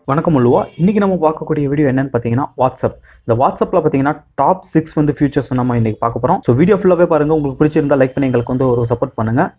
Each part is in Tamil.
வணக்கம் உள்ளுவா. இன்றைக்கி நம்ம பார்க்கக்கூடிய வீடியோ என்னன்னு பார்த்தீங்கன்னா வாட்ஸ்அப். இந்த வாட்ஸ்அப்பில் பார்த்தீங்கன்னா டாப் 6 ஃபியூச்சர்ஸ் நம்ம இன்றைக்கி பார்க்க போகிறோம். ஸோ வீடியோ ஃபுல்லாகவே பாருங்கள். உங்களுக்கு பிடிச்சிருந்தா லைக் பண்ணி எங்களுக்கு ஒரு சப்போர்ட் பண்ணுங்கள்.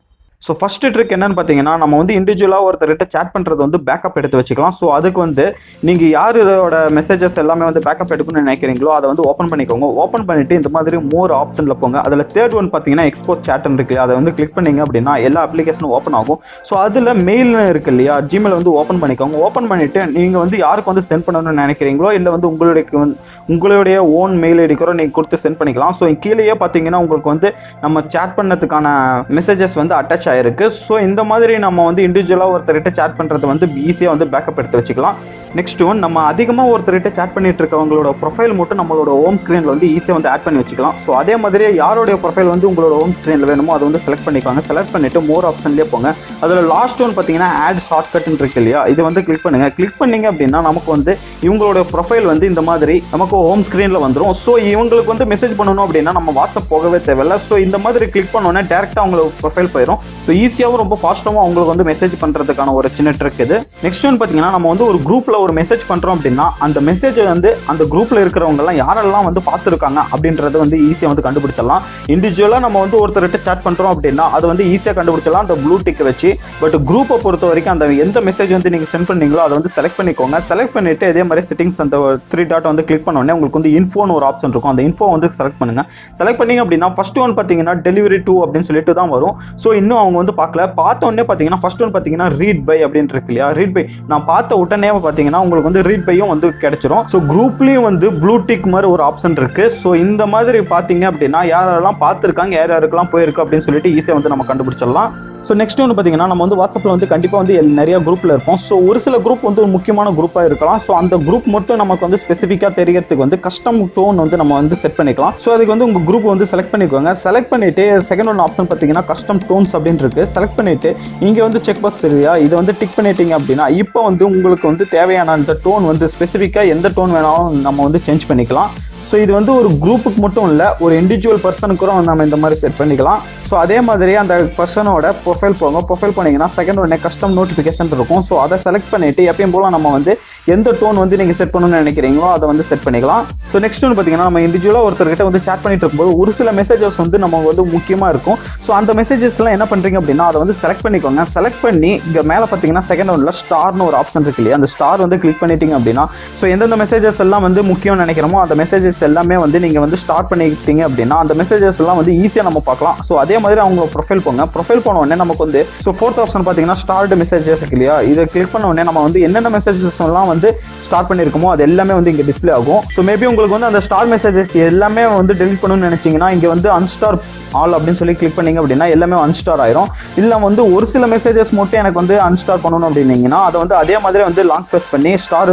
ஸோ ஃபஸ்ட்டு ட்ரிக் என்னன்னு பார்த்தீங்கன்னா, நம்ம இண்டிவிஜுவலாக ஒருத்தர்கிட்ட சேட் பண்ணுறது பேக்கப் எடுத்து வச்சுக்கலாம். ஸோ அதுக்கு நீங்கள் யாரோட மெசேஜஸ் எல்லாமே பேக்கப் எடுக்கணும்னு நினைக்கிறீங்களோ அதை ஓப்பன் பண்ணிக்கோங்க. ஓப்பன் பண்ணிவிட்டு இந்த மாதிரி மோர் ஆப்ஷனில் போங்க. அதில் தேர்ட் ஒன் பார்த்தீங்கன்னா எக்ஸ்போர்ட் சேட்னு இருக்கு. அதை கிளிக் பண்ணிங்க அப்படின்னா எல்லா அப்ளிகேஷனும் ஓப்பன் ஆகும். ஸோ அதில் மெயில் இருக்கு இல்லையா, ஜிமெயில் ஓப்பன் பண்ணிக்கோங்க. ஓப்பன் பண்ணிவிட்டு நீங்கள் யாருக்கு சென்ட் பண்ணணும்னு நினைக்கிறீங்களோ இல்லை உங்களுடைய ஓன் மெயில் ஐடி கூட நீங்கள் கொடுத்து சென்ட் பண்ணிக்கலாம். ஸோ கீழேயே பார்த்தீங்கன்னா உங்களுக்கு நம்ம சேட் பண்ணதுக்கான மெசேஜஸ் அட்டாச் ஆயிருக்கு. ஸோ இந்த மாதிரி நம்ம இண்டிவிஜுவலாக ஒருத்தர்கிட்ட சேட் பண்ணுறது ஈஸியாக பேக்கப் எடுத்து வச்சுக்கலாம். நெக்ஸ்ட் ஒன், நம்ம அதிகமாக ஒருத்தர்கிட்ட சேட் பண்ணிட்டு இருக்கவங்களோட ப்ரொஃபைல் மட்டும் நம்மளோட ஹோம் ஸ்க்ரீனில் ஈஸியாக ஆட் பண்ணி வச்சுக்கலாம். ஸோ அதே மாதிரி யாரோடைய ப்ரொஃபைல் உங்களோட ஹோம் ஸ்க்ரீனில் வேணுமோ அதை செலக்ட் பண்ணிக்கோங்க. செலக்ட் பண்ணிவிட்டு மோர் ஆப்ஷன்லேயே போங்க. அதில் லாஸ்ட் ஒன் பார்த்தீங்கன்னா ஆட் ஷார்ட்கட்னு இருக்கு இல்லையா, இது கிளிக் பண்ணுங்கள். கிளிக் பண்ணிங்க அப்படின்னா நமக்கு இவங்களோட ப்ரொஃபைல் இந்த மாதிரி நமக்கு ஹோம் ஸ்க்ரீனில் வந்துடும். ஸோ இவங்களுக்கு மெசேஜ் பண்ணணும் அப்படின்னா நம்ம வாட்ஸ்அப் போகவே தேவையில்லை. ஸோ இந்த மாதிரி கிளிக் பண்ணோன்னே டேரெக்டாக அவங்களுக்கு ப்ரொஃபைல் போயிடும். ஸோ ஈஸியாகவும் ரொம்ப ஃபாஸ்ட்டாகவும் அவங்களுக்கு மெசேஜ் பண்ணுறதுக்கான ஒரு சின்ன ட்ரிக் இது. நெக்ஸ்ட் ஒன் பார்த்தீங்கன்னா, நம்ம ஒரு குரூப்பில் ஒரு மெசேஜ் பண்ணுறோம் அப்படின்னா அந்த மெசேஜ் அந்த குரூப்பில் இருக்கிறவங்கலாம் யாரெல்லாம் பார்த்துருக்காங்க அப்படின்றத ஈஸியாக கண்டுபிடிச்சிடலாம். இண்டிவிஜுவலாக நம்ம ஒருத்தர்கிட்ட சேட் பண்ணுறோம் அப்படின்னா அதை ஈஸியாக கண்டுபிடிச்சிடலாம் அந்த ப்ளூ டிக் வச்சு. பட் குரூப்பை பொறுத்த வரைக்கும் அந்த எந்த மெசேஜ் நீங்கள் சென்ட் பண்ணீங்களோ அதை செலக்ட் பண்ணிக்கோங்க. செலக்ட் பண்ணிவிட்டு இதே மாதிரி செட்டிங்ஸ் அந்த 3 டாட் கிளிக் பண்ணோடனே உங்களுக்கு இன்ஃபோன்னு ஒரு ஆப்ஷன் இருக்கும். அந்த இன்ஃபோ செலக்ட் பண்ணுங்கள். செலக்ட் பண்ணிங்க அப்படின்னா ஃபர்ஸ்ட் ஒன் பார்த்தீங்கன்னா டெலிவரி டு அப்படின்னு சொல்லிட்டு தான் வரும். ஸோ இன்னும் அவங்க பார்க்கல. பார்த்த உடனே பார்த்தீங்கன்னா ஃபர்ஸ்ட் ஒன் பார்த்தீங்கன்னா ரீட் பை அப்படின்னு இருக்கு இல்லையா, ரீட் பை நான் பார்த்த உடனே பார்த்தீங்கன்னா உங்களுக்கு ரீட் பையும் கிடைச்சிரும். ஸோ குரூப்லேயும் ப்ளூ டிக் மாதிரி ஒரு ஆப்ஷன் இருக்கு. ஸோ இந்த மாதிரி பார்த்தீங்க அப்படின்னா யாரெல்லாம் பார்த்துருக்காங்க, யாருக்கெல்லாம் போயிருக்கு அப்படின்னு சொல்லிட்டு ஈஸியாக நம்ம கண்டுபிடிச்சிடலாம். ஸோ நெக்ஸ்ட் ஒன்று பார்த்தீங்கன்னா, நம்ம வாட்ஸ்அப்பில் கண்டிப்பாக நிறைய குரூப்பில் இருப்போம். ஸோ ஒரு சில குரூப் ஒரு முக்கியமான குரூப்பாக இருக்கலாம். ஸோ அந்த குரூப் மட்டும் நமக்கு ஸ்பெசிஃபிக்காக தெரியறதுக்கு கஸ்டம் டோன் நம்ம செட் பண்ணிக்கலாம். ஸோ அதுக்கு உங்கள் குரூப் செலக்ட் பண்ணிக்கோங்க. செலக்ட் பண்ணிவிட்டு செகண்ட் ஒன் ஆப்ஷன் பார்த்தீங்கன்னா கஸ்டம் டோன்ஸ் அப்படின்னு இருக்கு. செலக்ட் பண்ணிவிட்டு இங்கே செக் பாக்ஸ் இல்லையா, இதை டிக் பண்ணிட்டீங்க அப்படின்னா இப்போ உங்களுக்கு தேவையான அந்த டோன் ஸ்பெசிஃபிக்காக எந்த டோன் வேணாலும் நம்ம சேஞ்ச் பண்ணிக்கலாம். ஸோ இது ஒரு குரூப்புக்கு மட்டும் இல்லை, ஒரு இண்டிவிஜுவல் பர்சனுக்கு கூட நம்ம இந்த மாதிரி செட் பண்ணிக்கலாம். ஸோ அதே மாதிரி அந்த பர்சனோட ப்ரொஃபைல் போங்க. ப்ரொஃபைல் பண்ணிங்கன்னா செகண்ட் ஒன்று கஸ்டம் நோட்டிஃபிகேஷன் இருக்கும். ஸோ அதை செலக்ட் பண்ணிவிட்டு எப்பயும் போல் நம்ம எந்த டோன் நீங்கள் செட் பண்ணணும்னு நினைக்கிறீங்களோ அதை செட் பண்ணிக்கலாம். ஸோ நெக்ஸ்ட் ஒன்று பார்த்தீங்கன்னா, நம்ம இண்டிவிஜுவலாக ஒருத்தர்கிட்ட சேட் பண்ணிட்டு இருக்கும்போது ஒரு சில மெசேஜஸ் நம்ம முக்கியமாக இருக்கும். ஸோ அந்த மெசேஜஸ்லாம் என்ன பண்ணுறீங்க அப்படின்னா அதை செலக்ட் பண்ணிக்கோங்க. செலக்ட் பண்ணி இங்கே மேலே பார்த்தீங்கன்னா செகண்ட் ஒன்றில் ஸ்டார்னு ஒரு ஆப்ஷன் இருக்கு இல்லையா, அந்த ஸ்டார் கிளிக் பண்ணிட்டீங்க அப்படின்னா ஸோ எந்தெந்த மெசேஜஸ் எல்லாம் முக்கியம்னு நினைக்கிறோமோ அந்த மெசேஜஸ் எல்லாமே நீங்கள் ஸ்டார்ட் பண்ணிக்கிட்டீங்க அப்படின்னா அந்த மெசேஜஸ் எல்லாம் ஈஸியாக நம்ம பார்க்கலாம். ஸோ அதே மாதிரி அவங்க ப்ரொஃபைல் போங்க. ப்ரொஃபைல் போன உடனே நமக்கு ஸோ ஃபோர்த் ஆப்ஷன் பார்த்தீங்கன்னா ஸ்டார்ட் மெசேஜஸ் இருக்கு இல்லையா, இதை கிளிக் பண்ண உடனே நம்ம என்னென்ன மெசேஜஸ் எல்லாம் ஸ்டார்ட் பண்ணியிருக்கோமோ அது எல்லாமே இங்கே டிஸ்பிளே ஆகும். ஸோ மேபி உங்களுக்கு அந்த ஸ்டார் மெசேஜஸ் எல்லாமே டெலிட் பண்ணணும்னு நினைச்சீங்கன்னா இங்கே அன்ஸ்டார் ஆல் அப்படின்னு சொல்லி கிளிக் பண்ணீங்க அப்படின்னா எல்லாமே அன்ஸ்டார் ஆயிரும். இல்லை ஒரு சில மெசேஜஸ் மட்டும் எனக்கு அன்ஸ்டார் பண்ணணும் அப்படின்னீங்கன்னா அதை அதே மாதிரி லாங் ப்ரெஸ் பண்ணி ஸ்டார்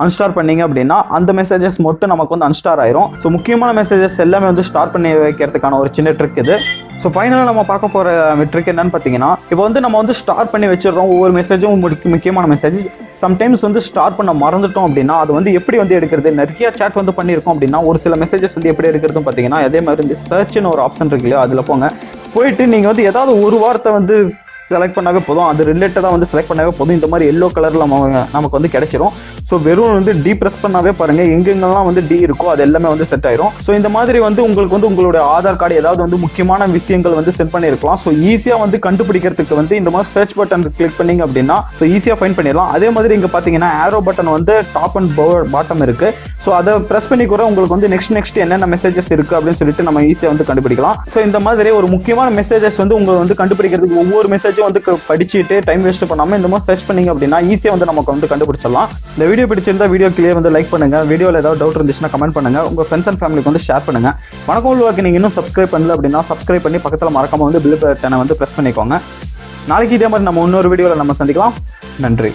அன்ஸ்டார் பண்ணீங்க அப்படின்னா அந்த மெசேஜஸ் மட்டும் நமக்கு அன்ஸ்டார் ஆயிரும். ஸோ முக்கியமான மெசேஜஸ் எல்லாமே ஸ்டார்ட் பண்ணி வைக்கிறதுக்கான ஒரு சின்ன ட்ரிக் இது. ஸோ ஃபைனலாக நம்ம பார்க்க போகிற ட்ரிக் என்னன்னு பார்த்தீங்கன்னா, இப்போ நம்ம ஸ்டார்ட் பண்ணி வச்சிடறோம் ஒவ்வொரு மெசேஜும் முக்கியமான மெசேஜ். சம்டைம்ஸ் ஸ்டார்ட் பண்ண மறந்துட்டோம் அப்படின்னா அது எப்படி எடுக்கிறது, நிறைய சேட் பண்ணியிருக்கோம் அப்படின்னா ஒரு சில மெசேஜஸ் எப்படி எடுக்கிறதுன்னு பார்த்தீங்கன்னா அதே மாதிரி சர்ச்னு ஒரு ஆப்ஷன் இருக்கு இல்லையா, அதில் போயிட்டு நீங்கள் ஏதாவது ஒரு வார்த்தை செலக்ட் பண்ணாவே போதும், அது ரிலேட்டடாக செலக்ட் பண்ணாவே போதும். இந்த மாதிரி எல்லோ கலரில் நமக்கு கிடைச்சிரும். ஸோ வெறும் டி ப்ரெஸ் பண்ணாவே பாருங்கள் எங்கெங்கெல்லாம் டி இருக்கோ அது எல்லாமே செட் ஆயிரும். ஸோ இந்த மாதிரி உங்களுக்கு உங்களோட ஆதார் கார்டு ஏதாவது முக்கியமான விஷயங்கள் செட் பண்ணியிருக்கலாம். ஸோ ஈஸியாக கண்டுபிடிக்கிறதுக்கு இந்த மாதிரி சர்ச் பட்டன் கிளிக் பண்ணிங்க அப்படின்னா ஸோ ஈஸியாக ஃபைண்ட் பண்ணிடலாம். அதே மாதிரி இங்கே பார்த்தீங்கன்னா arrow button top and bottom இருக்குது. ஸோ அதை ப்ரெஸ் பண்ணி கூட உங்களுக்கு நெக்ஸ்ட் என்னென்ன மெசேஜஸ் இருக்குது அப்படின்னு சொல்லிட்டு நம்ம ஈஸியாக கண்டுபிடிக்கலாம். ஸோ இந்த மாதிரி ஒரு முக்கியமான மெசேஜஸ் உங்களுக்கு கண்டுபிடிக்கிறதுக்கு ஒவ்வொரு மெசேஜும் படிச்சுட்டு டைம் வேஸ்ட் பண்ணாமல் இந்த மாதிரி சர்ச் பண்ணிங்க அப்படின்னா ஈஸியாக நமக்கு கண்டுபிடிச்சிடலாம். இந்த வீடியோ பிடிச்சிருந்தா வீடியோ கிளியர் லைக் பண்ணுங்க. வீடியோவில் ஏதாவது டவுட் இருந்துச்சுன்னா கமெண்ட் பண்ணுங்க. உங்கள் ஃப்ரெண்ட்ஸ் அண்ட் ஃபேமிலிக்கு ஷேர் பண்ணுங்க. வணக்கம் உள்ளுவாக்கு நீங்கள் இன்னும் சப்ஸ்கிரைப் பண்ணல அப்படின்னா சப்ஸ்கிரைப் பண்ணி பக்கத்தில் மறக்காம பெல் பட்டனை ப்ரெஸ் பண்ணிக்கோங்க. நாளைக்கு இதே மாதிரி நம்ம இன்னொரு வீடியோவில் நம்ம சந்திக்கலாம். நன்றி.